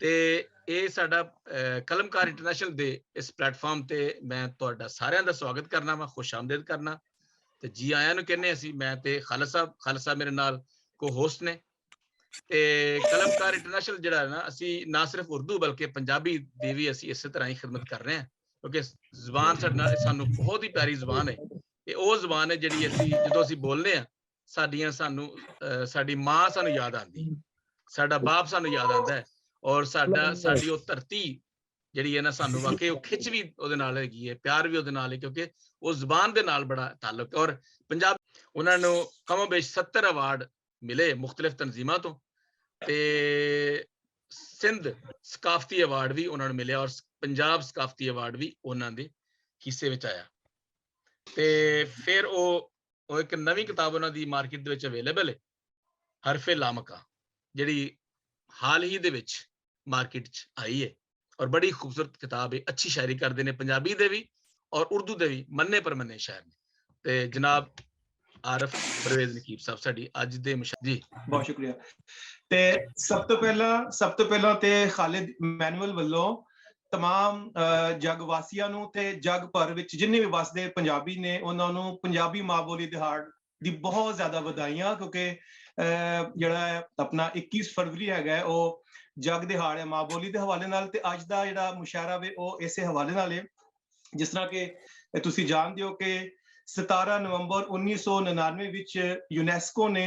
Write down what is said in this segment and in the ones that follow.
ਤੇ ਇਹ ਸਾਡਾ ਕਲਮਕਾਰ ਇੰਟਰਨੈਸ਼ਨਲ ਦੇ ਇਸ ਪਲੇਟਫਾਰਮ ਤੇ ਮੈਂ ਤੁਹਾਡਾ ਸਾਰਿਆਂ ਦਾ ਸਵਾਗਤ ਕਰਨਾ ਵਾ, ਖੁਸ਼ ਆਮਦੀਦ ਕਰਨਾ ਤੇ ਜੀ ਆਇਆਂ ਨੂੰ ਕਹਿੰਦੇ ਅਸੀਂ। ਮੈਂ ਤੇ ਖਾਲਦ ਸਾਹਿਬ ਮੇਰੇ ਨਾਲ ਕੋ ਹੋਸਟ ਨੇ। ਤੇ ਕਲਮਕਾਰ ਇੰਟਰਨੈਸ਼ਨਲ ਜਿਹੜਾ ਹੈ ਨਾ, ਅਸੀਂ ਨਾ ਸਿਰਫ ਉਰਦੂ ਬਲਕਿ ਪੰਜਾਬੀ ਦੀ ਵੀ ਅਸੀਂ ਇਸੇ ਤਰ੍ਹਾਂ ਹੀ ਖਿਦਮਤ ਕਰ ਰਹੇ ਹਾਂ, ਕਿਉਂਕਿ ਜ਼ੁਬਾਨ ਸਾਨੂੰ ਬਹੁਤ ਹੀ ਪਿਆਰੀ ਜ਼ੁਬਾਨ ਹੈ। ਇਹ ਉਹ ਜ਼ੁਬਾਨ ਹੈ ਜਿਹੜੀ ਅਸੀਂ ਜਦੋਂ ਅਸੀਂ ਬੋਲਦੇ ਹਾਂ ਸਾਡੀ ਮਾਂ ਸਾਨੂੰ ਯਾਦ ਆਉਂਦੀ, ਸਾਡਾ ਬਾਪ ਸਾਨੂੰ ਯਾਦ ਆਉਂਦਾ ਹੈ, ਔਰ ਸਾਡੀ ਉਹ ਧਰਤੀ ਜਿਹੜੀ ਹੈ ਨਾ, ਸਾਨੂੰ ਵਾਕਈ ਉਹ ਖਿੱਚ ਵੀ ਉਹਦੇ ਨਾਲ ਹੈਗੀ ਹੈ, ਪਿਆਰ ਵੀ ਉਹਦੇ ਨਾਲ ਹੈ, ਕਿਉਂਕਿ ਉਹ ਜ਼ੁਬਾਨ ਦੇ ਨਾਲ ਬੜਾ ਤਾਲੁਕ। ਔਰ ਪੰਜਾਬ ਉਹਨਾਂ ਨੂੰ ਕਮੋਬੇਸ਼ 70 ਅਵਾਰਡ ਮਿਲੇ ਮੁਖਤਲਿਫ ਤਨਜ਼ੀਮਾਂ ਤੋਂ, ਤੇ ਸਿੰਧ ਸਕਾਫਤੀ ਅਵਾਰਡ ਵੀ ਉਹਨਾਂ ਨੂੰ ਮਿਲਿਆ, ਔਰ ਪੰਜਾਬ ਸਕਾਫਤੀ ਅਵਾਰਡ ਵੀ ਉਹਨਾਂ ਦੇ ਹਿੱਸੇ ਵਿੱਚ ਆਇਆ। ਤੇ ਫਿਰ ਉਹ ਇੱਕ ਨਵੀਂ ਕਿਤਾਬ ਉਹਨਾਂ ਦੀ ਮਾਰਕੀਟ ਦੇ ਵਿੱਚ ਅਵੇਲੇਬਲ ਹੈ, ਹਰਫੇ ਲਾਮਕਾ, ਜਿਹੜੀ ਹਾਲ ਹੀ ਦੇ ਵਿੱਚ ਮਾਰਕੀਟ 'ਚ ਆਈ ਹੈ, ਔਰ ਬੜੀ ਖੂਬਸੂਰਤ ਕਿਤਾਬ ਹੈ। ਅੱਛੀ ਸ਼ਾਇਰੀ ਕਰਦੇ ਨੇ, ਪੰਜਾਬੀ ਦੇ ਵੀ ਔਰ ਉਰਦੂ ਦੇ ਵੀ ਮੰਨੇ ਪਰਮੰਨੇ ਸ਼ਾਇਰ ਨੇ। ਤੇ ਜਨਾਬ ਆਰਿਫ ਪਰਵੇਜ਼ ਨਕੀਬ ਸਾਹਿਬ ਸਾਡੀ ਅੱਜ ਦੇ ਜੀ। ਬਹੁਤ ਸ਼ੁਕਰੀਆ। ਤੇ ਸਭ ਤੋਂ ਪਹਿਲਾਂ ਤੇ ਖਾਲਿਦ ਮੈਨੂਅਲ ਵੱਲੋਂ तमाम जग वासियों ਨੂੰ ਤੇ जग भर ਵਿੱਚ ਜਿੰਨੇ ਵੀ ਵਸਦੇ ਪੰਜਾਬੀ ਨੇ ਉਹਨਾਂ ਨੂੰ ਪੰਜਾਬੀ ਮਾਂ ਬੋਲੀ ਦਿਹਾੜ ਦੀ ਬਹੁਤ ਜ਼ਿਆਦਾ ਵਧਾਈਆਂ, ਕਿਉਂਕਿ ਜਿਹੜਾ ਆਪਣਾ 21 ਫਰਵਰੀ ਹੈਗਾ ਉਹ ਜਗ ਦਿਹਾੜ ਹੈ ਮਾਂ ਬੋਲੀ ਦੇ ਹਵਾਲੇ ਨਾਲ, ਤੇ ਅੱਜ ਦਾ ਜਿਹੜਾ ਮੁਸ਼ਾਇਰਾ ਵੇ ਉਹ ਇਸੇ ਹਵਾਲੇ ਨਾਲ ਹੈ। ਜਿਸ ਤਰ੍ਹਾਂ ਕਿ ਤੁਸੀਂ ਜਾਣਦੇ ਹੋ ਕਿ 17 ਨਵੰਬਰ 1999 ਵਿੱਚ ਯੂਨੈਸਕੋ ਨੇ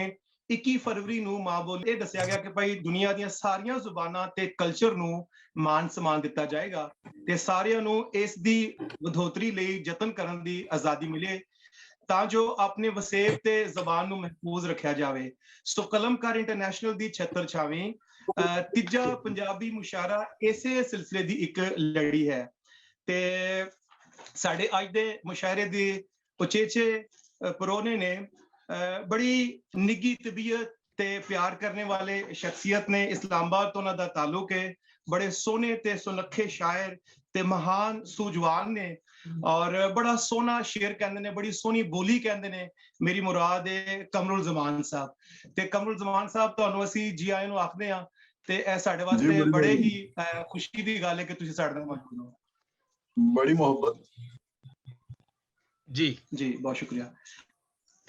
21 ਫਰਵਰੀ ਨੂੰ ਮਾਂ ਬੋਲੀ ਇਹ ਦੱਸਿਆ ਗਿਆ ਕਿ ਭਾਈ ਦੁਨੀਆ ਦੀਆਂ ਸਾਰੀਆਂ ਜ਼ੁਬਾਨਾਂ ਤੇ ਕਲਚਰ ਨੂੰ ਮਾਨ ਸਨਮਾਨ ਦਿੱਤਾ ਜਾਏਗਾ ਤੇ ਸਾਰਿਆਂ ਨੂੰ ਇਸ ਦੀ ਵਧੋਤਰੀ ਲਈ ਯਤਨ ਕਰਨ ਦੀ ਆਜ਼ਾਦੀ ਮਿਲੇ ਤਾਂ ਜੋ ਆਪਣੇ ਵਸੇਬ ਤੇ ਜ਼ਬਾਨ ਨੂੰ ਮਹਿਫੂਜ਼ ਰੱਖਿਆ ਜਾਵੇ। ਸੋ ਕਲਮਕਾਰ ਇੰਟਰਨੈਸ਼ਨਲ ਦੀ 76ਵੀਂ ਤੀਜਾ ਪੰਜਾਬੀ ਮੁਸ਼ਾਇਰਾ ਇਸੇ ਸਿਲਸਿਲੇ ਦੀ ਇੱਕ ਲੜੀ ਹੈ। ਤੇ ਸਾਡੇ ਅੱਜ ਦੇ ਮੁਸ਼ਾਇਰੇ ਦੀ ਉਚੇਚੇ ਪਰੋਨੇ ਨੇ बड़ी निगी तबीयत ते प्यार करने वाले शख्सियत ने, इस्लामाबाद तो उन्हां दा ताल्लुक है, बड़े सोने ते सुनखे शायर ते महान सूझवान ने और बड़ा सोना शेर कहंदे ने, बड़ी सोनी बोली कहंदे ने। मेरी मुराद है कमरुल जमान साहब। ते कमरुल जमान साहब तुहानू असीं जी आए नू आखदे हां ते इह साडे वास्ते बड़े ही खुशी दी गल है कि तुसीं साडे नाल मौजूद हो। बड़ी मोहब्बत जी जी, बहुत शुक्रिया।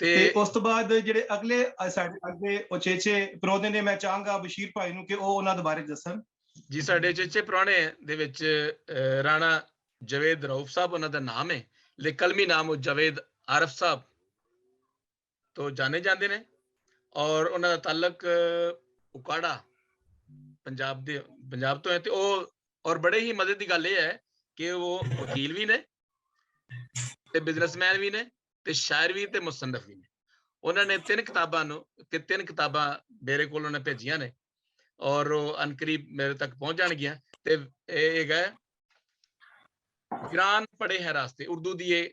ਤੇ ਉਸ ਤੋਂ ਬਾਅਦ ਜਿਹੜੇ ਅਗਲੇ ਸਾਡੇ ਅੱਗੇ ਉਚੇਚੇ ਪ੍ਰਾਹੁਣੇ ਨੇ, ਮੈਂ ਚਾਹਾਂਗਾ ਬਸ਼ੀਰ ਭਾਈ ਨੂੰ ਕਿ ਉਹ ਉਹਨਾਂ ਦੇ ਬਾਰੇ ਦੱਸਣ। ਜੀ, ਸਾਡੇ ਉਚੇਚੇ ਪ੍ਰਾਹੁਣੇ ਦੇ ਵਿੱਚ ਰਾਣਾ ਜਵੇਦ ਰਊਫ ਸਾਹਿਬ ਉਹਨਾਂ ਦਾ ਨਾਮ ਹੈ, ਲੇਕਿਨ ਕਲਮੀ ਨਾਮ ਉਹ ਜਵੇਦ ਆਰਿਫ ਸਾਹਿਬ ਤੋਂ ਜਾਣੇ ਜਾਂਦੇ ਨੇ, ਔਰ ਉਹਨਾਂ ਦਾ ਤਾਲੁਕ ਉਕਾੜਾ ਪੰਜਾਬ ਤੋਂ ਹੈ। ਤੇ ਉਹ ਔਰ ਬੜੇ ਹੀ ਮਜ਼ੇ ਦੀ ਗੱਲ ਇਹ ਹੈ ਕਿ ਉਹ ਵਕੀਲ ਵੀ ਨੇ ਤੇ ਬਿਜ਼ਨਸਮੈਨ ਵੀ ਨੇ ਤੇ ਸ਼ਾਇਰ ਵੀ ਤੇ ਮੁਸੰਨਫ ਵੀ ਨੇ। ਉਹਨਾਂ ਨੇ 3 ਕਿਤਾਬਾਂ ਮੇਰੇ ਕੋਲ ਉਹਨੇ ਭੇਜੀਆਂ ਨੇ, ਔਰ ਉਹ ਅਨਕਰੀਬ ਮੇਰੇ ਤੱਕ ਪਹੁੰਚ ਜਾਣਗੀਆਂ। ਤੇ ਇਹ ਹੈਗਾ ਗਿਰਾਨ ਪੜੇ ਹੈ ਰਾਸਤੇ, ਉਰਦੂ ਦੀ ਇਹ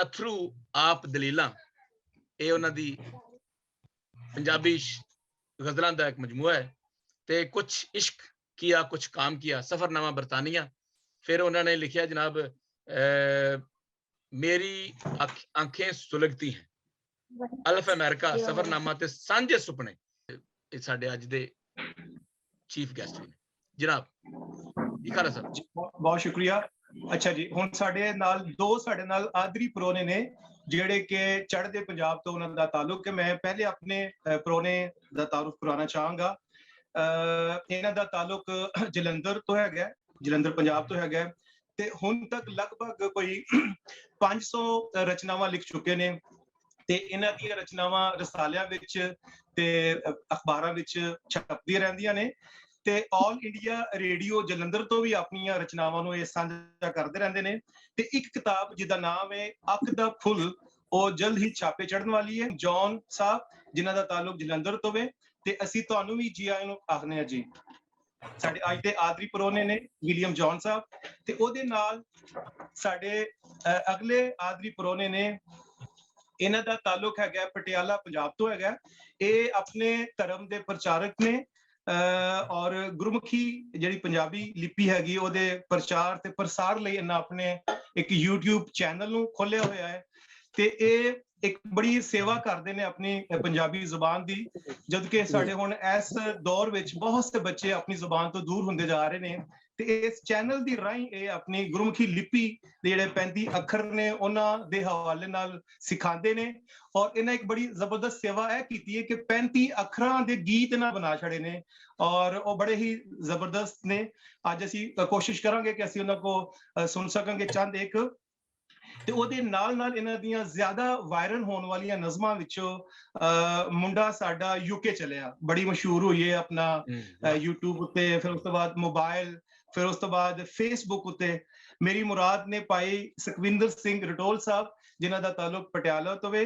ਅਥਰੂ ਆਪ ਦਲੀਲਾਂ, ਇਹ ਉਹਨਾਂ ਦੀ ਪੰਜਾਬੀ ਗਜ਼ਲਾਂ ਦਾ ਇੱਕ ਮਜਮੂਆ ਹੈ। ਤੇ ਕੁਛ ਇਸ਼ਕ ਕੀਆ ਕੁਛ ਕਾਮ ਕੀਆ, ਸਫਰਨਾਮਾ ਬਰਤਾਨੀਆ। ਫਿਰ ਉਹਨਾਂ ਨੇ ਲਿਖਿਆ ਜਨਾਬ मेरी आंखें सुलगती हैं, अल्फ अमेरिका, सफरनामा ते सांझे सुपने। ਇਹ ਸਾਡੇ ਅੱਜ ਦੇ ਚੀਫ ਗੈਸਟ ਨੇ ਜਨਾਬ ਜੀ। ਖਾਲਸਾ ਸਾਹਿਬ ਬਹੁਤ ਸ਼ੁਕਰੀਆ। ਅੱਛਾ ਜੀ, ਹੁਣ ਸਾਡੇ ਨਾਲ ਆਦਰੀ ਪ੍ਰਾਹੁਣੇ ਨੇ ਜਿਹੜੇ ਕਿ ਚੜ੍ਹਦੇ ਪੰਜਾਬ ਤੋਂ ਉਹਨਾਂ ਦਾ ਤਾਲੁਕ ਹੈ। ਮੈਂ ਪਹਿਲੇ ਆਪਣੇ ਪ੍ਰਾਹੁਣੇ ਦਾ ਤਾਰੁਫ ਕਰਾਉਣਾ ਚਾਹਾਂਗਾ। ਇਹਨਾਂ ਦਾ ਤਾਲੁਕ ਜਲੰਧਰ ਤੋਂ ਹੈਗਾ, ਜਲੰਧਰ ਪੰਜਾਬ ਤੋਂ ਹੈਗਾ, ਤੇ ਹੁਣ ਤੱਕ ਲਗਭਗ ਕੋਈ 500 ਰਚਨਾਵਾਂ ਲਿਖ ਚੁੱਕੇ ਨੇ ਤੇ ਇਹਨਾਂ ਦੀਆਂ ਰਚਨਾਵਾਂ ਰਸਾਲਿਆਂ ਵਿੱਚ ਤੇ ਅਖਬਾਰਾਂ ਵਿੱਚ ਛਪਦੀਆਂ ਰਹਿੰਦੀਆਂ ਨੇ ਤੇ ਆਲ ਇੰਡੀਆ ਰੇਡੀਓ ਜਲੰਧਰ ਤੋਂ ਵੀ ਆਪਣੀਆਂ ਰਚਨਾਵਾਂ ਨੂੰ ਇਹ ਸਾਂਝਾ ਕਰਦੇ ਰਹਿੰਦੇ ਨੇ। ਤੇ ਇੱਕ ਕਿਤਾਬ ਜਿਹਦਾ ਨਾਮ ਹੈ ਅੱਖ ਦਾ ਫੁੱਲ, ਉਹ ਜਲਦ ਹੀ ਛਾਪੇ ਚੜਨ ਵਾਲੀ ਹੈ। ਜੌਨ ਸਾਹਿਬ ਜਿਨ੍ਹਾਂ ਦਾ ਤਾਲੁਕ ਜਲੰਧਰ ਤੋਂ ਹੈ, ਤੇ ਅਸੀਂ ਤੁਹਾਨੂੰ ਵੀ ਜੀ ਆਇਆਂ ਨੂੰ ਆਖਦੇ ਹਾਂ ਜੀ। ਸਾਡੇ ਅੱਜ ਦੇ ਆਦਰੀ ਪ੍ਰਾਹੁਣੇ ਨੇ ਵਿਲੀਅਮ ਜੌਨ ਸਾਹਿਬ, ਤੇ ਉਹਦੇ ਨਾਲ ਸਾਡੇ ਅਗਲੇ ਆਦਰੀ ਪ੍ਰਾਹੁਣੇ ਨੇ, ਇਹਨਾਂ ਦਾ ਤਾਲੁਕ ਹੈਗਾ ਪਟਿਆਲਾ ਪੰਜਾਬ ਤੋਂ ਹੈਗਾ। ਇਹ ਆਪਣੇ ਧਰਮ ਦੇ ਪ੍ਰਚਾਰਕ ਨੇ ਔਰ ਗੁਰਮੁਖੀ ਜਿਹੜੀ ਪੰਜਾਬੀ ਲਿਪੀ ਹੈਗੀ ਉਹਦੇ ਪ੍ਰਚਾਰ ਤੇ ਪ੍ਰਸਾਰ ਲਈ ਇਹਨਾਂ ਆਪਣੇ ਇੱਕ YouTube ਚੈਨਲ ਨੂੰ ਖੋਲਿਆ ਹੋਇਆ ਹੈ। ਤੇ ਇਹ ਇੱਕ ਬੜੀ ਸੇਵਾ ਕਰਦੇ ਨੇ ਆਪਣੀ ਪੰਜਾਬੀ ਜ਼ੁਬਾਨ ਦੀ, ਜਦ ਕਿ ਸਾਡੇ ਹੁਣ ਇਸ ਦੌਰ ਵਿੱਚ ਬਹੁਤ ਸੇ ਬੱਚੇ ਆਪਣੀ ਜ਼ੁਬਾਨ ਤੋਂ ਦੂਰ ਹੁੰਦੇ ਜਾ ਰਹੇ ਨੇ, ਤੇ ਇਸ ਚੈਨਲ ਦੀ ਰਾਹੀਂ ਇਹ ਆਪਣੀ ਗੁਰਮੁਖੀ ਲਿਪੀ ਦੇ ਜਿਹੜੇ 35 ਅੱਖਰ ਨੇ ਉਹਨਾਂ ਦੇ ਹਵਾਲੇ ਨਾਲ ਸਿਖਾਉਂਦੇ ਨੇ। ਔਰ ਇਹਨਾਂ ਇੱਕ ਬੜੀ ਜ਼ਬਰਦਸਤ ਸੇਵਾ ਇਹ ਕੀਤੀ ਹੈ ਕਿ 35 ਅੱਖਰਾਂ ਦੇ ਗੀਤ ਇਹਨਾਂ ਬਣਾ ਛੜੇ ਨੇ, ਔਰ ਉਹ ਬੜੇ ਹੀ ਜ਼ਬਰਦਸਤ ਨੇ। ਅੱਜ ਅਸੀਂ ਕੋਸ਼ਿਸ਼ ਕਰਾਂਗੇ ਕਿ ਅਸੀਂ ਉਹਨਾਂ ਕੋ ਸੁਣ ਸਕਾਂਗੇ ਚੰਦ ਇੱਕ, ਤੇ ਉਹਦੇ ਨਾਲ ਨਾਲ ਇਹਨਾਂ ਦੀਆਂ ਜ਼ਿਆਦਾ ਵਾਇਰਲ ਹੋਣ ਵਾਲੀਆਂ ਨਜ਼ਮਾਂ ਵਿੱਚੋਂ ਮੁੰਡਾ ਸਾਡਾ ਯੂਕੇ ਚਲਿਆ, ਬੜੀ ਮਸ਼ਹੂਰ ਹੋਈ ਹੈ ਆਪਣਾ YouTube ਉੱਤੇ, ਫਿਰ ਉਸ ਤੋਂ ਬਾਅਦ ਮੋਬਾਈਲ, ਫਿਰ ਉਸ ਤੋਂ ਬਾਅਦ ਫੇਸਬੁੱਕ ਉੱਤੇ। ਮੇਰੀ ਮੁਰਾਦ ਨੇ ਭਾਈ ਸੁਖਵਿੰਦਰ ਸਿੰਘ ਰਟੋਲ ਸਾਹਿਬ, ਜਿਨ੍ਹਾਂ ਦਾ ਤਾਲੁਕ ਪਟਿਆਲਾ ਤੋਂ ਵੇ।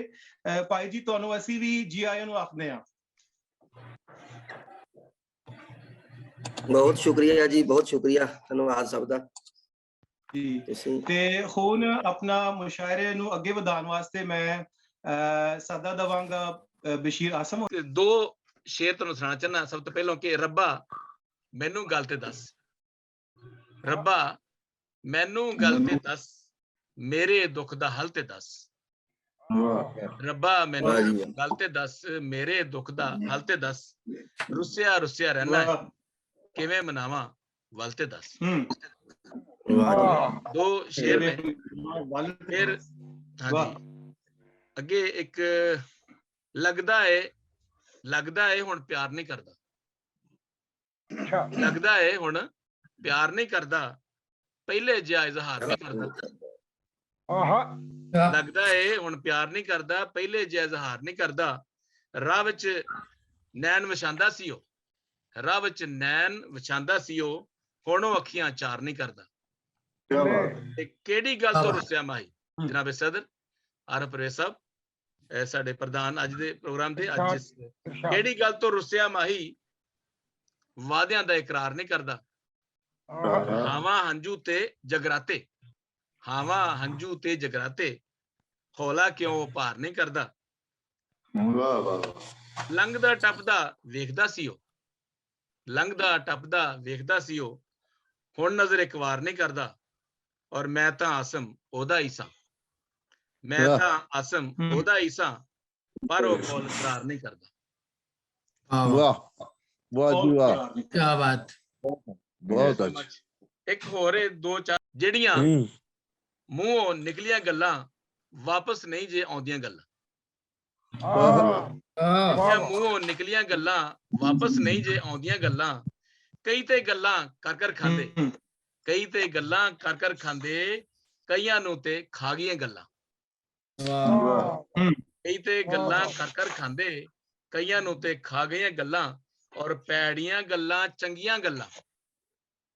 ਭਾਈ ਜੀ ਤੁਹਾਨੂੰ ਅਸੀਂ ਵੀ ਜੀ ਆਇਆਂ ਨੂੰ ਆਖਦੇ ਹਾਂ। बहुत शुक्रिया जी, बहुत शुक्रिया, धन्यवाद सब दा ਜੀ। ਤੇ ਹੁਣ ਆਪਣਾ ਮੁਸ਼ਾਇਰੇ ਨੂੰ ਅੱਗੇ ਵਧਾਉਣ ਵਾਸਤੇ ਮੈਂ ਸਦਾ ਦਵਾਂਗਾ ਬਸ਼ੀਰ ਆਸਮ। ਦੋ ਸ਼ੇਰ ਤੁਹਾਨੂੰ ਸੁਣਾਉਣਾ ਚਾਹੁੰਦਾ। ਸਭ ਤੋਂ ਪਹਿਲਾਂ ਕਿ ਰੱਬਾ ਮੈਨੂੰ ਗੱਲ ਤੇ ਦੱਸ, ਰੱਬਾ ਮੈਨੂੰ ਗੱਲ ਤੇ ਦੱਸ, ਮੇਰੇ ਦੁੱਖ ਦਾ ਹੱਲ ਤੇ ਦੱਸ। ਰੱਬਾ ਮੈਨੂੰ ਗੱਲ ਤੇ ਦੱਸ, ਮੇਰੇ ਦੁੱਖ ਦਾ ਹੱਲ ਤੇ ਦੱਸ। ਰੁੱਸਿਆ ਰੁੱਸਿਆ ਰਹਿਣਾ ਕਿਵੇਂ ਮਨਾਵਾਂ ਵੱਲ ਤੇ ਦੱਸ। ਦੋ ਸ਼ੇਰ ਨੇ। ਫਿਰ ਹਾਂਜੀ ਅੱਗੇ ਇੱਕ ਲੱਗਦਾ ਏ ਹੁਣ ਪਿਆਰ ਨਹੀਂ ਕਰਦਾ, ਲੱਗਦਾ ਏ ਹੁਣ ਪਿਆਰ ਨਹੀਂ ਕਰਦਾ, ਪਹਿਲੇ ਜਿਹਾ ਇਜ਼ਹਾਰ ਨਹੀਂ ਕਰਦਾ। ਲੱਗਦਾ ਏ ਹੁਣ ਪਿਆਰ ਨਹੀਂ ਕਰਦਾ, ਪਹਿਲੇ ਜਿਹਾ ਇਜ਼ਹਾਰ ਨਹੀਂ ਕਰਦਾ। ਰਾਹ ਵਿੱਚ ਨੈਣ ਵਿਛਾਂਦਾ ਸੀ ਉਹ, ਰਾਹ ਵਿੱਚ ਨੈਣ ਵਿਛਾਂਦਾ ਸੀ ਉਹ, ਹੁਣ ਉਹ ਅੱਖੀਆਂ ਚਾਰ ਨਹੀਂ ਕਰਦਾ। ਤੇ ਕਿਹੜੀ ਗੱਲ ਤੋਂ ਰੁੱਸਿਆ ਮਾਹੀ? ਜਨਾਬ ਸਦਰ ਆਰਫ ਪਰਵੇਜ਼ ਸਾਹਿਬ, ਸਾਡੇ ਪ੍ਰਧਾਨ ਅੱਜ ਦੇ ਪ੍ਰੋਗਰਾਮ ਦੇ, ਅੱਜ ਕਿਹੜੀ ਗੱਲ ਤੋਂ ਰੁੱਸਿਆ ਮਾਹੀ? ਵਾਅਦਿਆਂ ਦਾ ਇਕਰਾਰ ਨਹੀਂ ਕਰਦਾ। ਹਾਵਾਂ ਹੰਝੂ ਤੇ ਜਗਰਾਤੇ, ਹਾਵਾਂ ਹੰਝੂ ਤੇ ਜਗਰਾਤੇ, ਹੌਲਾ ਕਿਉਂ ਭਾਰ ਨਹੀਂ ਕਰਦਾ। ਲੰਘਦਾ ਟੱਪਦਾ ਵੇਖਦਾ ਸੀ ਉਹ, ਲੰਘਦਾ ਟੱਪਦਾ ਵੇਖਦਾ ਸੀ ਉਹ, ਹੁਣ ਨਜ਼ਰ ਇੱਕ ਵਾਰ ਨਹੀਂ ਕਰਦਾ। ਔਰ ਮੈਂ ਤਾਂ ਆਸਮ ਉਹਦਾ ਹੀ ਸਾਂ, ਮੈਂ ਤਾਂ ਆਸਮ ਉਹਦਾ ਹੀ ਸਾਂ, ਪਰ ਉਹ ਕੋਲ ਇਕਰਾਰ ਨਹੀਂ ਕਰਦਾ। ਵਾਹ ਵਾਹ ਜੀ ਵਾਹ, ਕੀ ਬਾਤ, ਬਹੁਤ ਅੱਛਾ। ਇੱਕ ਹੋਰ ਦੋ ਚਾਰ ਜਿਹੜੀਆਂ ਮੂੰਹੋਂ ਨਿਕਲੀਆਂ ਗੱਲਾਂ ਵਾਪਸ ਨਹੀਂ ਜੇ ਆਉਂਦੀਆਂ ਗੱਲਾਂ, ਮੂੰਹੋਂ ਨਿਕਲੀਆਂ ਗੱਲਾਂ ਵਾਪਸ ਨਹੀਂ ਜੇ ਆਉਂਦੀਆਂ ਗੱਲਾਂ। ਕਈ ਤੇ ਗੱਲਾਂ ਕਰ ਕਰ ਖਾਂਦੇ, ਕਈ ਤੇ ਗੱਲਾਂ ਕਰ ਕਰ ਖਾਂਦੇ, ਕਈਆਂ ਨੂੰ ਤੇ ਖਾ ਗਈਆਂ ਗੱਲਾਂ। ਕਈ ਤੇ ਗੱਲਾਂ ਕਰ ਕਰ ਖਾਂਦੇ, ਕਈਆਂ ਨੂੰ ਤੇ ਖਾ ਗਈਆਂ ਗੱਲਾਂ। ਔਰ ਭੈੜੀਆਂ ਗੱਲਾਂ ਚੰਗੀਆਂ ਗੱਲਾਂ,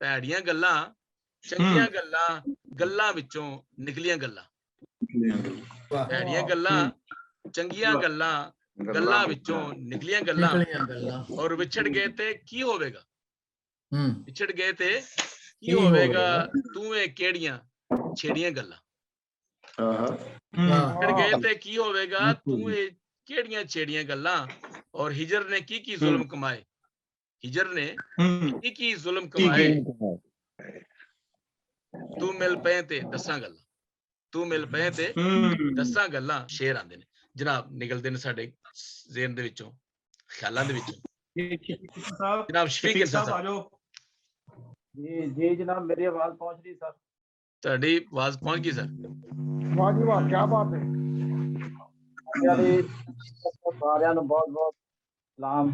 ਭੈੜੀਆਂ ਗੱਲਾਂ ਚੰਗੀਆਂ ਗੱਲਾਂ, ਗੱਲਾਂ ਵਿੱਚੋਂ ਨਿਕਲੀਆਂ ਗੱਲਾਂ। ਭੈੜੀਆਂ ਗੱਲਾਂ ਚੰਗੀਆਂ ਗੱਲਾਂ, ਗੱਲਾਂ ਵਿੱਚੋਂ ਨਿਕਲੀਆਂ ਗੱਲਾਂ। ਔਰ ਵਿਛੜ ਗਏ ਤੇ ਕੀ ਹੋਵੇਗਾ, ਵਿਛੜ ਗਏ ਤੇ ਕੀ ਹੋਵੇਗਾ, ਤੂੰ ਇਹ ਕਿਹੜੀਆਂ ਛੇੜੀਆਂ ਗੱਲਾਂ। ਵਿਛੜ ਗਏ ਤੇ ਕੀ ਹੋਵੇਗਾ, ਤੂੰ ਇਹ ਕਿਹੜੀਆਂ ਛੇੜੀਆਂ ਗੱਲਾਂ। ਔਰ ਹਿਜਰ ਨੇ ਕੀ ਜ਼ੁਲਮ ਕਮਾਏ, ਹਿਜਰ ਨੇ ਕੀ ਜ਼ੁਲਮ ਕਮਾਏ। ਤੂੰ ਮਿਲ ਪਏ ਤੇ ਦੱਸਾਂ ਗੱਲਾਂ, ਤੂੰ ਮਿਲ ਪਏ ਤੇ ਦੱਸਾਂ ਗੱਲਾਂ। ਸ਼ੇਰ ਆਉਂਦੇ ਨੇ ਜਨਾਬ, ਨਿਕਲਦੇ ਨੇ ਸਾਡੇ ਜ਼ੇਨ ਦੇ ਵਿੱਚੋਂ, ਖਿਆਲਾਂ ਦੇ ਵਿੱਚੋਂ। ਜਨਾਬ ਸ਼ਫੀਕ ਸਾਹਿਬ ਆ ਜਾਓ। जी जनाब, मेरी आवाज पहुंच रही सर? ਤੁਹਾਡੀ ਆਵਾਜ਼ ਪਹੁੰਚ ਗਈ ਸਰ। वाह जी वाह, क्या बात है। ਸਾਰਿਆਂ ਨੂੰ ਬਹੁਤ ਬਹੁਤ ਸਲਾਮ।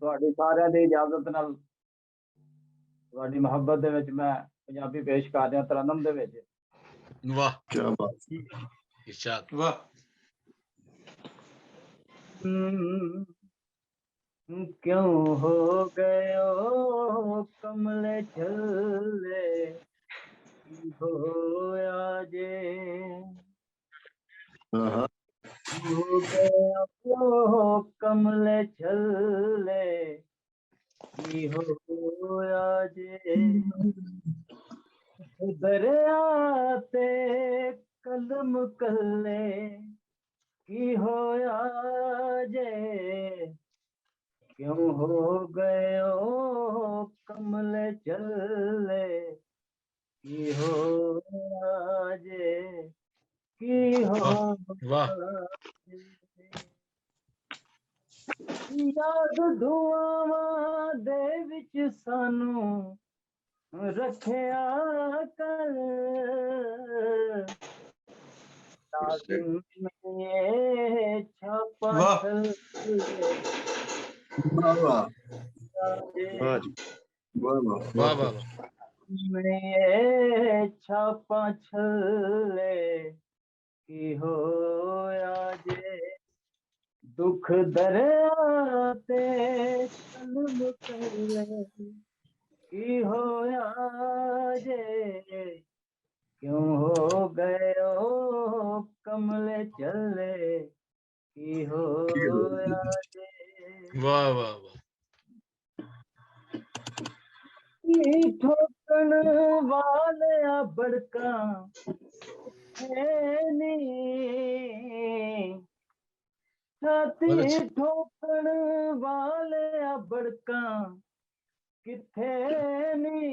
ਤੁਹਾਡੀ ਸਾਰਿਆਂ ਦੀ ਇਜਾਜ਼ਤ ਨਾਲ ਤੁਹਾਡੀ ਮੁਹੱਬਤ ਦੇ ਵਿੱਚ ਮੈਂ ਪੰਜਾਬੀ ਪੇਸ਼ ਕਰ ਰਿਹਾ ਤਰਨਮ ਦੇ ਵਿੱਚ। ਵਾਹ ਕੀ ਬਾਤ, ਇਰਸ਼ਾਦ। ਵਾਹ। क्यों हो गए ओ कमले छल्ले, होया जे हो गया ओ कमले छल्ले, होया जे दरिया ते कलम कल्ले, की होया जे क्यों हो गए ओ कमले चले, की हो जे की हो वाह याद दुआवां दे विच सानू रखिया कर लाजिम में छापा वाह। छले वाह वाह जाजे वाह जी, वाह वाह वाह बहुत वाह खूब। वाह में छापा छले की होया जे दुख दरिया ते कलम करले की होया जे क्यों हो गए ओ कमले चले की होया जे वाह वाह वाह की ठोकन वाले बड़का है नी बहुत छाती अच्छा ठोकन वाले बड़का किथे नी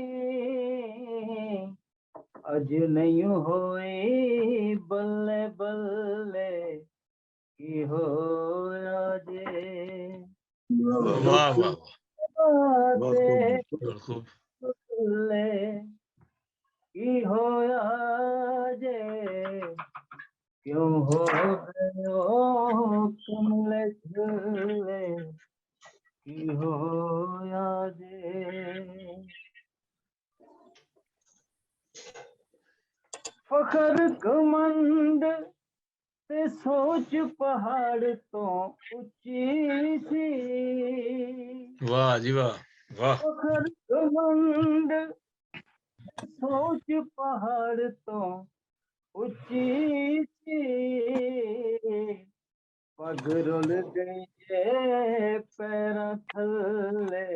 अज नहीं होई बल्ले बल्ले की होया जे वाह वाह वाह वाह वाह बहुत खूब जी, बहुत खूब बल्ले की होया जे क्यों हो गए ओ कमले झूले की होया जे फखर घमंड ते सोच पहाड़ तो ऊंची सी वाह जी वाह वाह फखर घमंड ते सोच पहाड़ तो ऊंची सी पग रुल गई जे पैरां थल्ले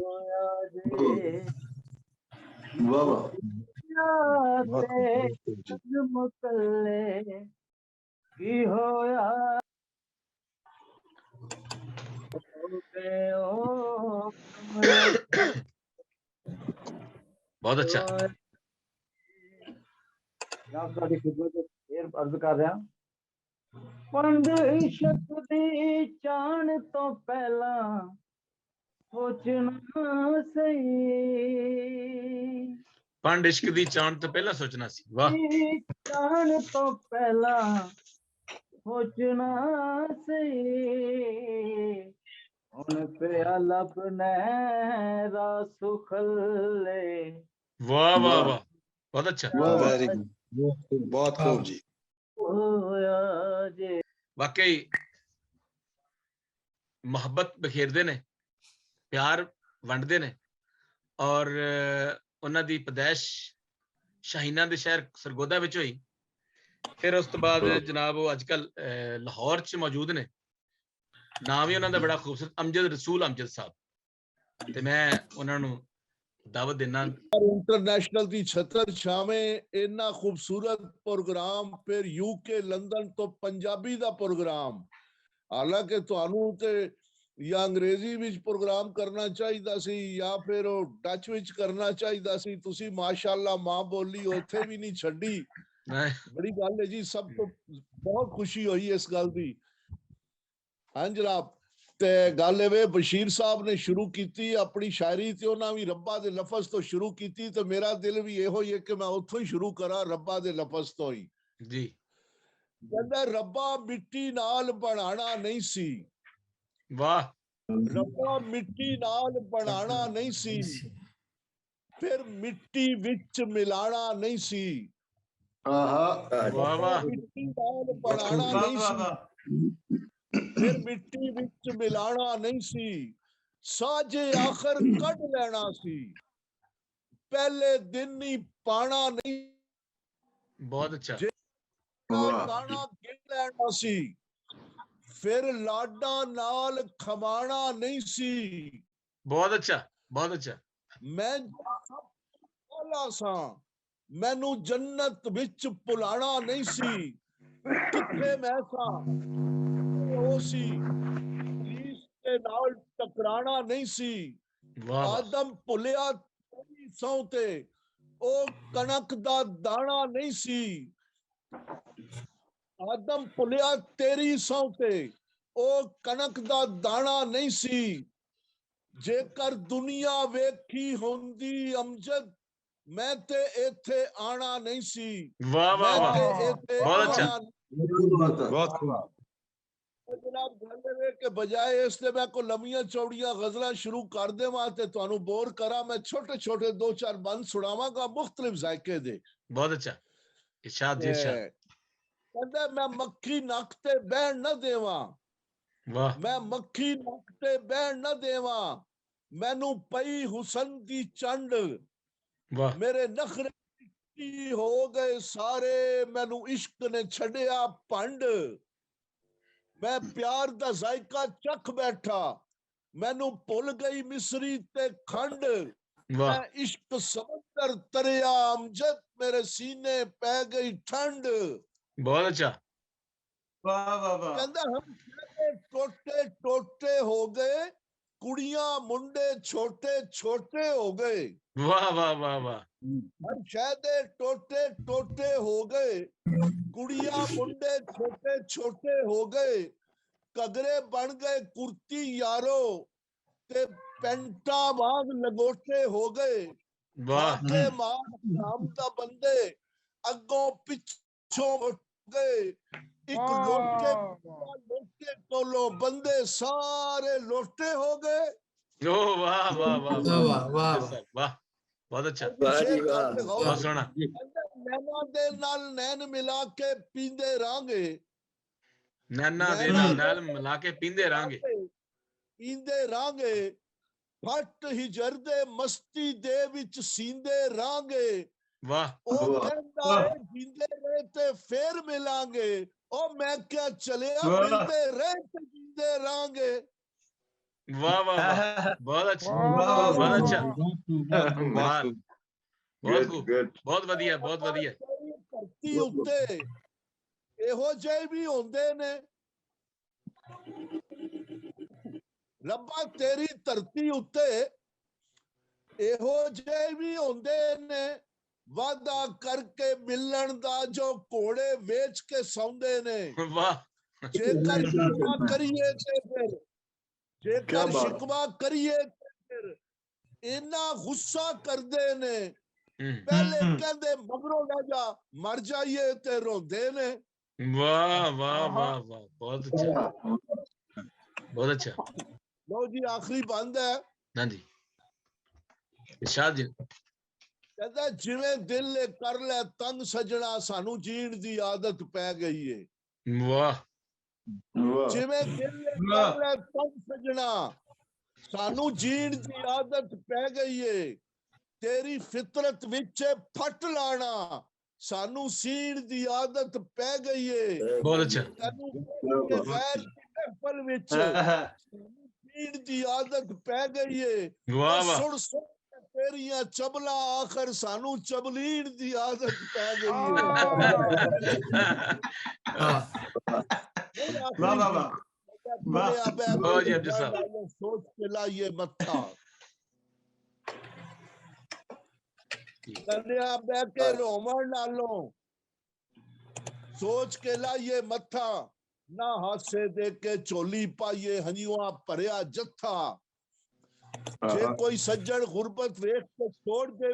होया जे वाह वाह बहुत ते खूब जी। मुकल्ले की होया हो गए ओ कमले बहुत अच्छा जनाब ਤੁਹਾਡੀ ਖਿਦਮਤ ਵਿੱਚ ਫੇਰ ਅਰਜ਼ ਕਰ ਰਿਹਾ ਪੰਡ ਇਸ਼ਕ ਦੀ ਚਾਣ ਤੋਂ ਪਹਿਲਾਂ ਸੋਚਣਾ ਸਹੀ ਪੰਡ ਇਸ਼ਕ ਦੀ ਚਾਣ ਤੋਂ ਪਹਿਲਾਂ ਸੋਚਣਾ ਸੀ ਵਾਹ ਚਾਣ ਤੋਂ ਪਹਿਲਾਂ ਸੋਚਣਾ ਸਹੀ ਹੁਣ ਪਿਆ ਲੱਭਣਾ ਰਾਸ ਖੱਲੇ वाह वाह वाह बहुत अच्छा वाह वाह वेरी गुड बहुत खूब जी ਹੋਇਆ ਜੇ ਵਾਕਈ ਮੁਹੱਬਤ ਬਖੇਰਦੇ ਨੇ ਪਿਆਰ ਵੰਡਦੇ ਨੇ ਔਰ ਉਹਨਾਂ ਦੀ ਪਦੈਸ਼ ਸ਼ਾਹੀਨਾਂ ਦੇ ਸ਼ਹਿਰ ਸਰਗੋਦਾ ਵਿੱਚ ਹੋਈ ਫਿਰ ਉਸ ਤੋਂ ਬਾਅਦ ਜਨਾਬ ਉਹ ਅੱਜਕੱਲ ਲਾਹੌਰ 'ਚ ਮੌਜੂਦ ਨੇ ਨਾਮ ਵੀ ਉਹਨਾਂ ਦਾ ਬੜਾ ਖੂਬਸੂਰਤ ਅਮਜਦ ਰਸੂਲ ਅਮਜਦ ਸਾਹਿਬ ਤੇ ਮੈਂ ਉਹਨਾਂ ਨੂੰ ਦਾਵਤ ਦੇਣਾ इंटरनेशनल की छतर छावे इन्ना खूबसूरत प्रोग्राम फिर यूके लंदन तो पंजाबी दा प्रोग्राम हालांकि ਤੁਹਾਨੂੰ ਤੇ ਜਾਂ ਅੰਗਰੇਜ਼ੀ ਵਿੱਚ ਪ੍ਰੋਗਰਾਮ ਕਰਨਾ ਚਾਹੀਦਾ ਸੀ ਜਾਂ ਫਿਰ ਉਹ ਡੱਚ ਵਿੱਚ ਕਰਨਾ ਚਾਹੀਦਾ ਸੀ ਤੁਸੀਂ ਮਾਸ਼ਾਅੱਲਾ ਮਾਂ ਬੋਲੀ ਉੱਥੇ ਵੀ ਨਹੀਂ ਛੱਡੀ ਬੜੀ ਗੱਲ ਹੈ ਜੀ ਸਭ ਤੋਂ ਬਹੁਤ ਖੁਸ਼ੀ ਹੋਈ ਇਸ ਗੱਲ ਦੀ ਹਾਂ ਜਨਾਬ ਤੇ ਗੱਲ ਇਹ ਬਸ਼ੀਰ ਸਾਹਿਬ ਨੇ ਸ਼ੁਰੂ ਕੀਤੀ ਆਪਣੀ ਸ਼ਾਇਰੀ ਤੇ ਉਹਨਾਂ ਵੀ ਰੱਬਾ ਦੇ ਲਫ਼ਜ਼ ਤੋਂ ਸ਼ੁਰੂ ਕੀਤੀ ਤੇ ਮੇਰਾ ਦਿਲ ਵੀ ਇਹੋ ਹੀ ਹੈ ਕਿ ਮੈਂ ਉੱਥੋਂ ਹੀ ਸ਼ੁਰੂ ਕਰਾਂ ਰੱਬਾ ਦੇ ਲਫ਼ਜ਼ ਤੋਂ ਹੀ ਜੀ ਕਹਿੰਦਾ ਰੱਬਾ ਮਿੱਟੀ ਨਾਲ ਬਣਾਣਾ ਨਹੀਂ ਸੀ ਵਾਹ ਰੱਬਾ ਮਿੱਟੀ ਨਾਲ ਬਣਾਣਾ ਨਹੀਂ ਸੀ ਫਿਰ ਮਿੱਟੀ ਵਿੱਚ ਮਿਲਾਣਾ ਨਹੀਂ ਸੀ ਆਹਾ ਵਾਹ ਵਾਹ ਮਿੱਟੀ ਨਾਲ ਬਣਾਣਾ ਵਾਹ ਨਹੀਂ ਵਾਹ ਸੀ ਵਾਹ ਫਿਰ ਮਿੱਟੀ ਵਿੱਚ ਮਿਲਾਣਾ ਨਹੀਂ ਸੀ ਸਾਜੇ ਆਖਰ ਕੱਢ ਲੈਣਾ ਸੀ ਪਹਿਲੇ ਦਿਨ ਹੀ ਪਾਣਾ ਨਹੀਂ ਬਹੁਤ ਅੱਛਾ ਦਾਣਾ ਗਿਣ ਲੈਣਾ ਸੀ ਫਿਰ ਲਾਡਾਂ ਨਾਲ ਖਮਾਣਾ ਨਹੀਂ ਸੀ ਬਹੁਤ ਅੱਛਾ ਮੈਂ ਆਲਾ ਸਾਂ ਮੈਨੂੰ ਜੰਨਤ ਵਿੱਚ ਭੁਲਾਣਾ ਨਹੀਂ ਸੀ ਕਿੱਥੇ ਮੈਂ ਸਾਂ ਉਹ ਸੀ ਪੁਲਿਸ ਦੇ ਨਾਲ ਟਕਰਾਣਾ ਨਹੀਂ ਸੀ ਵਾਹ ਵਾਹ ਆਦਮ ਭੁੱਲਿਆ ਤੇਰੀ ਸਹੁੰ ਤੇ ਉਹ ਕਣਕ ਦਾ ਦਾਣਾ ਨਹੀਂ ਸੀ। ਆਦਮ ਭੁੱਲਿਆ ਤੇਰੀ ਸਹੁੰ ਤੇ, ਉਹ ਕਣਕ ਦਾ ਦਾਣਾ ਨਹੀਂ ਸੀ। ਜੇਕਰ ਦੁਨੀਆ ਵੇਖੀ ਹੁੰਦੀ ਅਮਜਦ, ਮੈਂ ਤੇ ਇੱਥੇ ਆਣਾ ਨਹੀਂ ਸੀ। वाह वाह मैं वाह, ते इत्थे बहुत अच्छा। आना बहुत खूब। ਉਹ ਜਨਾਬ ਗੱਲ ਇਹ ਕਿ ਬਜਾਏ ਇਸ ਤੇ ਮੈਂ ਕੋ ਲੰਮੀਆਂ ਚੌੜੀਆਂ ਗਜ਼ਲਾਂ ਸ਼ੁਰੂ ਕਰ ਦੇਵਾਂ ਤੇ ਤੁਹਾਨੂੰ ਬੋਰ ਕਰਾਂ, ਮੈਂ ਛੋਟੇ ਛੋਟੇ 2-4 ਬੰਦ ਸੁਣਾਵਾਂਗਾ ਮੁxtਲਿਫ ਜ਼ਾਇਕੇ ਦੇ। बहुत अच्छा, इरशाद जी इरशाद। ਕਹਿੰਦਾ ਮੈਂ ਮੱਖੀ ਨੱਕ ਤੇ ਬਹਿਣ ਨਾ ਦੇਵਾਂ, वाह ਮੈਂ ਮੱਖੀ ਨੱਕ ਤੇ ਬਹਿਣ ਨਾ ਦੇਵਾਂ, ਮੈਨੂੰ ਪਈ ਹੁਸਨ ਦੀ ਚੰਡ, वाह ਮੇਰੇ ਨਖਰੇ ਕੀ ਹੋ ਗਏ ਸਾਰੇ, ਮੈਨੂੰ ਇਸ਼ਕ ਨੇ ਛੱਡਿਆ ਭੰਡ। ਮੈਂ ਪਿਆਰ ਦਾ ਜ਼ਾਇਕਾ ਚੱਖ ਬੈਠਾ, ਮੈਨੂੰ ਭੁੱਲ ਗਈ ਮਿਸਰੀ ਤੇ ਖੰਡ। वाह ਮੈਂ ਇਸ਼ਕ ਸਮੁੰਦਰ ਤਰਿਆ ਅਮਜਦ, ਮੇਰੇ ਸੀਨੇ ਪੈ ਗਈ ਠੰਡ। बहुत अच्छा। ਵਾਹ ਵਾਹ ਵਾਹ ਕਹਿੰਦਾ ਹਮ ਸਾਰੇ ਟੋਟੇ ਟੋਟੇ ਹੋ ਗਏ, ਕੁੜੀਆਂ ਮੁੰਡੇ ਛੋਟੇ ਛੋਟੇ ਹੋ ਗਏ। वाह वाह वाह वाह, ਹਰ ਸ਼ਹਿ ਦੇ ਟੋਟੇ ਟੋਟੇ ਹੋ ਗਏ, ਕੁੜੀਆਂ ਮੁੰਡੇ ਛੋਟੇ ਛੋਟੇ ਹੋ ਗਏ। ਘਗਰੇ ਬਣ ਗਏ ਕੁਰਤੀ ਯਾਰੋ, ਤੇ ਪੈਂਟਾਂ ਵਾਂਗ ਲਗੋਟੇ ਹੋ ਗਏ। वाह ਕੇ ਮਾਰ ਨਾਮ ਦਾ ਬੰਦੇ, ਅੱਗੋਂ ਪਿੱਛੋਂ ਉੱਠ ਗਏ। ਇੱਕ ਲੋਟੇ ਕੋਲੋਂ ਬੰਦੇ ਸਾਰੇ ਲੋਟੇ ਹੋ ਗਏ। ओ वाह वाह वाह वाह वाह वाह, बहुत अच्छा, वाह जी, शेर वाह। खान दिखाओ। बहुत सोहना। ਕਹਿੰਦਾ ਨੈਣਾ ਦੇ ਨਾਲ ਨੈਣ ਮਿਲਾ ਕੇ ਪੀਂਦੇ ਰਾਂਗੇ, नैना दे नैना नाल नाल मिला के पींदे रांगे। ਪੀਂਦੇ ਰਾਂਗੇ। ਫੱਟ ਹਿਜਰ ਦੇ ਮਸਤੀ ਦੇ ਵਿੱਚ ਸੀਂਦੇ ਰਾਂਗੇ। वाह ਉਹ ਵਾਹ। ਕਹਿੰਦਾ ਏ ਜੀਂਦੇ ਰਹੇ ਤੇ ਫੇਰ ਮਿਲਾਂਗੇ। ਉਹ ਮੈਂ ਕਿਹਾ ਚਲਿਆ ਵਾਹ। ਮਿਲਦੇ ਰਹੇ ਤੇ ਜੀਂਦੇ ਰਾਂਗੇ। वाह वाह वाह, बहुत अच्छा बहुत अच्छा, कमाल, बहुत खूब, बहुत वधिया बहुत वधिया। ਧਰਤੀ ਉੱਤੇ ਇਹੋ ਜਿਹੇ ਵੀ ਹੁੰਦੇ ਨੇ ਰੱਬਾ, ਤੇਰੀ ਧਰਤੀ ਉੱਤੇ ਇਹੋ ਜਿਹੇ ਵੀ ਹੁੰਦੇ ਨੇ, ਵਾਦਾ ਕਰਕੇ ਮਿਲਣ ਦਾ, ਜੋ ਘੋੜੇ ਵੇਚ ਕੇ ਸੌਂਦੇ ਨੇ। वाह ਜੇਕਰ ਸ਼ਿਕਵਾ ਕਰੀਏ ਤੇ ਫਿਰ, ਕਿਆ ਜੇਕਰ ਬਾਤ। ਸ਼ਿਕਵਾ ਕਰੀਏ ਤੇ ਫਿਰ ਇੰਨਾ ਗੁੱਸਾ ਕਰਦੇ ਨੇ। हम्म, ਪਹਿਲੇ ਕਹਿੰਦੇ ਮਗਰੋਂ ਲੈ ਜਾ, ਮਰ ਜਾਈਏ ਤੇ ਰੋਂਦੇ ਨੇ। वाह वाह वाह वाह, बहुत अच्छा बहुत अच्छा। ਲਓ ਜੀ ਆਖਰੀ ਬੰਦ ਹੈ। हाँ जी इरशाद जी। ਕਹਿੰਦਾ ਜਿਵੇਂ ਦਿਲ ਨੇ ਕਰ ਲੈ ਤੰਗ ਸਜਣਾ, ਸਾਨੂੰ ਜੀਣ ਦੀ ਆਦਤ ਪੈ ਗਈ ਏ। वाह ਜਿਵੇਂ ਦਿਲ ਨੇ ਕਰ ਲੈ ਤੰਗ ਸਜਣਾ, ਸਾਨੂੰ ਜੀਣ ਦੀ ਆਦਤ ਪੈ ਗਈ ਏ। ਤੇਰੀ ਫਿਤਰਤ ਵਿੱਚ ਫੱਟ ਲਾਣਾ, ਸਾਨੂੰ ਸੀਣ ਦੀ ਆਦਤ ਪੈ ਗਈ ਏ। बहुत अच्छा ਤੈਨੂੰ ਕੇ ਗੈਰ ਦੀ ਮਹਿਫਲ ਵਿੱਚ ਸੀਣ ਦੀ ਆਦਤ ਪੈ ਗਈ ਏ। वाह वाह ਸੁਣ ਸੁਣ ਕੇ ਤੇਰੀਆਂ ਚਬਲਾ, ਆਖਰ ਸਾਨੂੰ ਚਬਲੀਣ ਦੀ ਆਦਤ ਪੈ ਗਈ ਏ। ਵਾਹ ਵਾਹ ਵਾਹ वाह जी अब्दुल साहब। सोच के लाइए मत्था, कन्या बह के रोमन नालों सोच के लाइए मत्था, ना हासे दे के चोली पाइए हंजुआ भरिया जत्था। जे कोई सज्जन गुरबत वेख के छोड़ दे